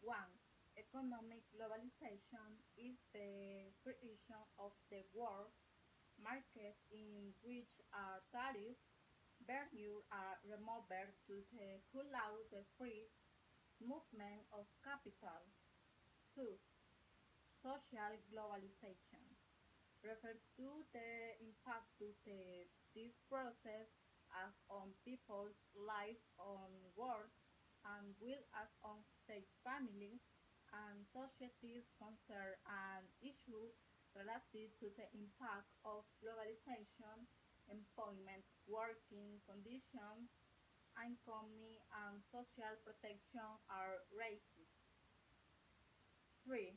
1. Economic globalization is the creation of the world market in which a tariff barriers are removed to allow the free movement of capital. 2. Social globalization refers to the impact of this process as on people's life, on works, and will as on their family and societies concern an issue related to the impact of globalization, employment, working conditions, economy, and social protection are raised. 3.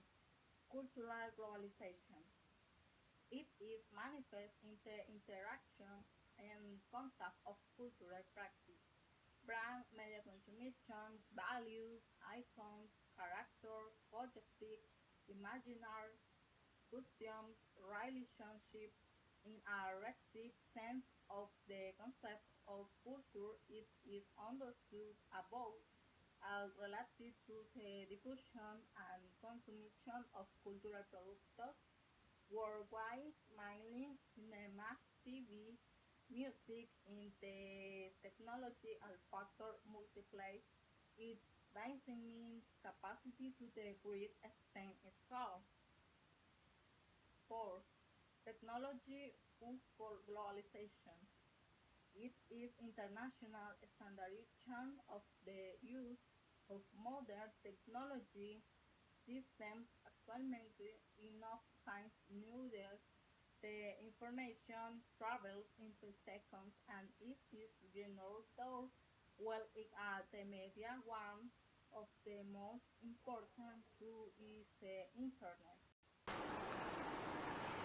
Cultural globalization. It is manifest in the interaction and contact of cultural practice, brand, media consumptions, values, icons, character, poetic, imaginary, customs, relationship. In a relative sense of the concept of culture, it is understood above as related to the diffusion and consumption of cultural products worldwide, mainly cinema, TV, music, in the technology and factor multiply its basic means capacity to the great extent scale. 4. Technology for globalization. It is international standardization of the use of modern technology systems actualmente enough science needed. The information travels in 2 seconds and is generated well the media. One of the most important tools is the internet.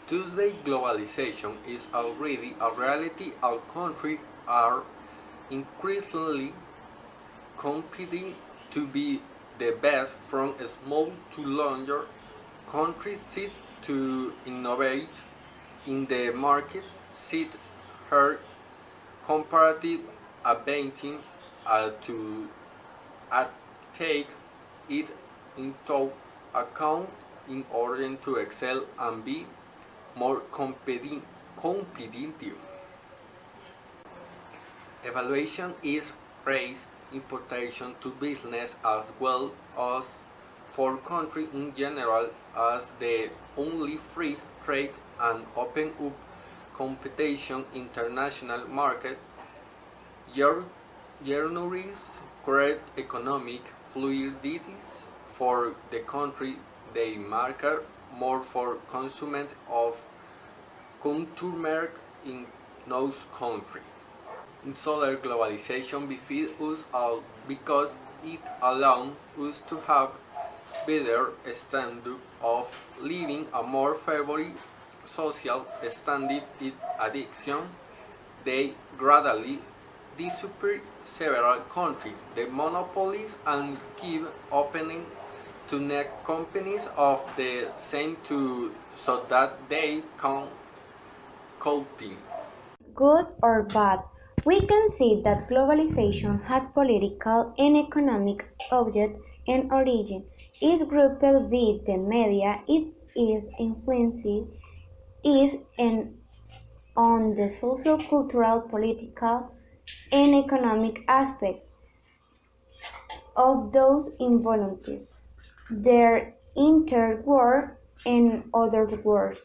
Tuesday globalization is already a reality. All countries are increasingly competing to be the best from small to larger countries seek to innovate in the market, seek her comparative advantage to take it into account in order to excel and be more competitive. Evaluation is raised importation to business as well as for country in general as the only free trade and open up competition international market generates great economic fluidities for the country they market more for consumption of consumer in those countries. Solar globalization benefits us all because it allows us to have better standard of living, a more favorable social standard in addiction. They gradually disappear several countries, the monopolies, and give opening to net companies of the same to so that they can compete. Good or bad, we can see that globalization has political and economic object and origin. Is grouped with the media, its influence is on the social, cultural, political, and economic aspects of those involved, their inter-war and other wars.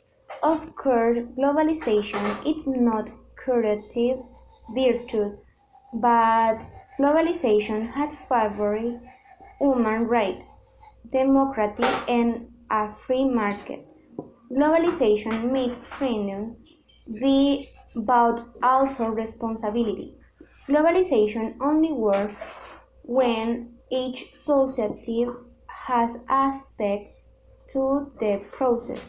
Of course, globalization is not curative virtue, but globalization has favored human rights, democracy, and a free market. Globalization made freedom be but also responsibility. Globalization only works when each society has access to the process.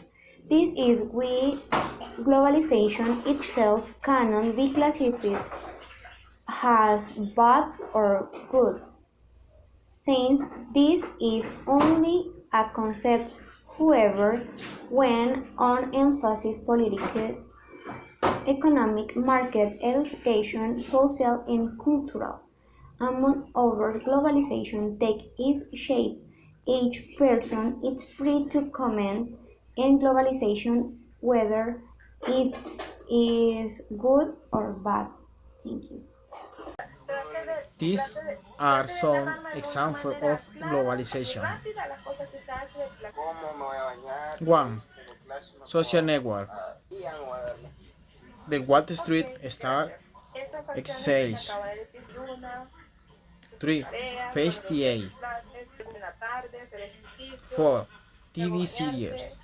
This is why globalization itself cannot be classified as bad or good, since this is only a concept. However, when on emphasis political, economic, market, education, social, and cultural, among others, globalization takes its shape Each person is free to comment on globalization whether it is good or bad. Thank you. These are some examples of globalization. 1. Social network. The Wall Street Star Exchange. 3. Face TA. 4. TV series.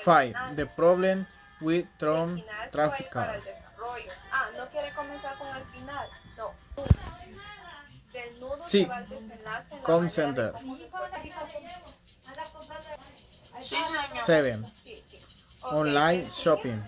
5. The problem with Trump traffic car. 6. Com center. 7. Online shopping.